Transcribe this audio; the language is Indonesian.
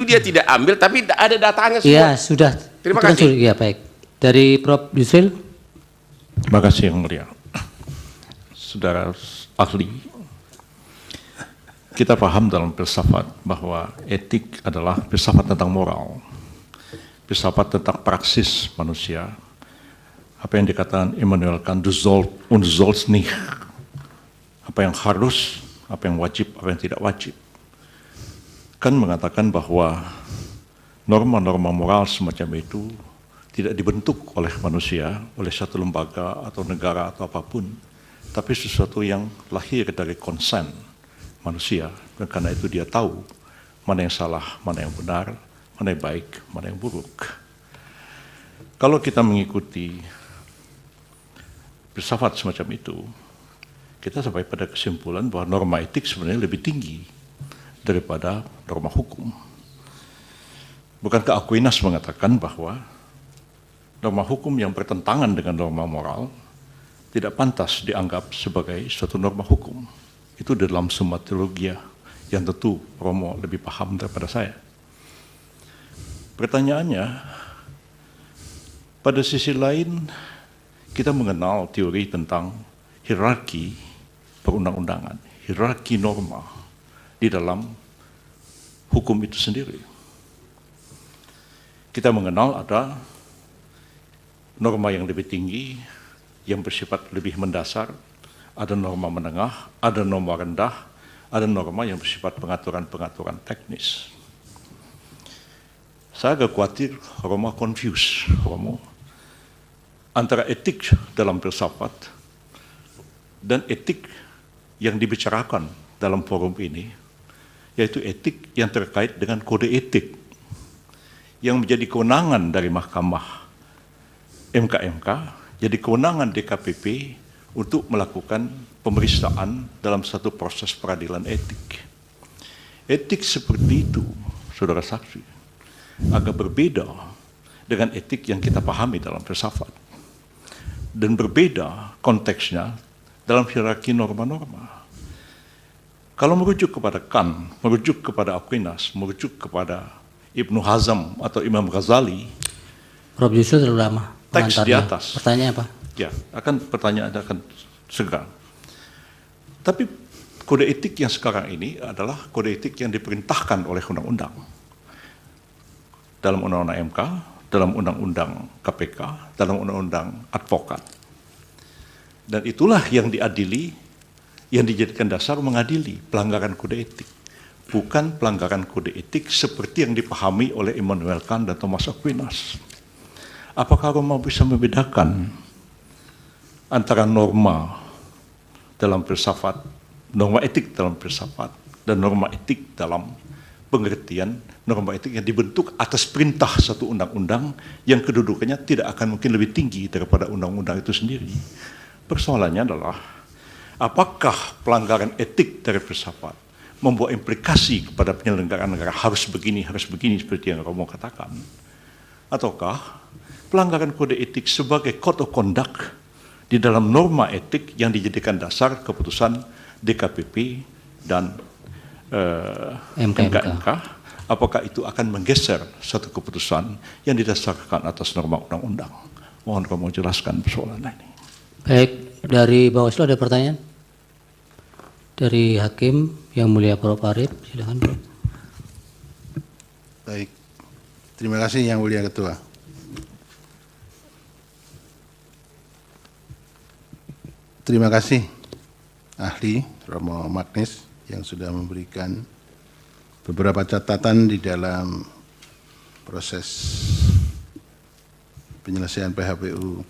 dia tidak ambil, tapi ada datanya semua. Iya, sudah. Terima kasih. Iya, baik. Dari Prof. Yusril. Terima kasih Yang Mulia. Saudara ahli, kita paham dalam filsafat bahwa etik adalah filsafat tentang moral, filsafat tentang praksis manusia. Apa yang dikatakan Immanuel Kant, du sollst nicht, apa yang harus, apa yang wajib, apa yang tidak wajib. Kant mengatakan bahwa norma-norma moral semacam itu tidak dibentuk oleh manusia, oleh satu lembaga atau negara atau apapun, tapi sesuatu yang lahir dari konsen manusia, dan karena itu dia tahu mana yang salah, mana yang benar, mana yang baik, mana yang buruk. Kalau kita mengikuti filsafat semacam itu, kita sampai pada kesimpulan bahwa norma etik sebenarnya lebih tinggi daripada norma hukum. Bukankah Aquinas mengatakan bahwa norma hukum yang bertentangan dengan norma moral tidak pantas dianggap sebagai suatu norma hukum? Itu dalam somatologia yang tentu Romo lebih paham daripada saya. Pertanyaannya, pada sisi lain kita mengenal teori tentang hierarki perundang-undangan, hierarki norma di dalam hukum itu sendiri. Kita mengenal ada norma yang lebih tinggi, yang bersifat lebih mendasar, ada norma menengah, ada norma rendah, ada norma yang bersifat pengaturan-pengaturan teknis. Saya agak khawatir Romo confuse, Romo, antara etik dalam filsafat dan etik yang dibicarakan dalam forum ini, yaitu etik yang terkait dengan kode etik yang menjadi kewenangan dari Mahkamah MK, jadi kewenangan DKPP untuk melakukan pemeriksaan dalam satu proses peradilan etik. Etik seperti itu, saudara saksi, agak berbeda dengan etik yang kita pahami dalam filsafat. Dan berbeda konteksnya dalam hierarki norma-norma. Kalau merujuk kepada Kant, merujuk kepada Aquinas, merujuk kepada Ibnu Hazm atau Imam Ghazali, Prof. Yusril terlalu lama. teks di atas. Pertanyaan apa? Ya, pertanyaan akan segera. Tapi kode etik yang sekarang ini adalah kode etik yang diperintahkan oleh undang-undang. Dalam undang-undang MK, dalam undang-undang KPK, dalam undang-undang advokat. Dan itulah yang diadili, yang dijadikan dasar mengadili pelanggaran kode etik. Bukan pelanggaran kode etik seperti yang dipahami oleh Immanuel Kant dan Thomas Aquinas. Apakah Romo bisa membedakan antara norma dalam filsafat, norma etik dalam filsafat, dan norma etik dalam pengertian norma etik yang dibentuk atas perintah satu undang-undang yang kedudukannya tidak akan mungkin lebih tinggi daripada undang-undang itu sendiri? Persoalannya adalah, apakah pelanggaran etik dari filsafat membawa implikasi kepada penyelenggaraan negara harus begini seperti yang Romo katakan? Ataukah pelanggaran kode etik sebagai code of conduct di dalam norma etik yang dijadikan dasar keputusan DKPP dan MK, apakah itu akan menggeser satu keputusan yang didasarkan atas norma undang-undang? Mohon Romo jelaskan persoalan ini. Baik, dari Bawaslu ada pertanyaan? Dari Hakim Yang Mulia Prof. Arief, silakan Prof. Baik, terima kasih Yang Mulia Ketua. Terima kasih ahli Romo Magnis yang sudah memberikan beberapa catatan di dalam proses penyelesaian PHPU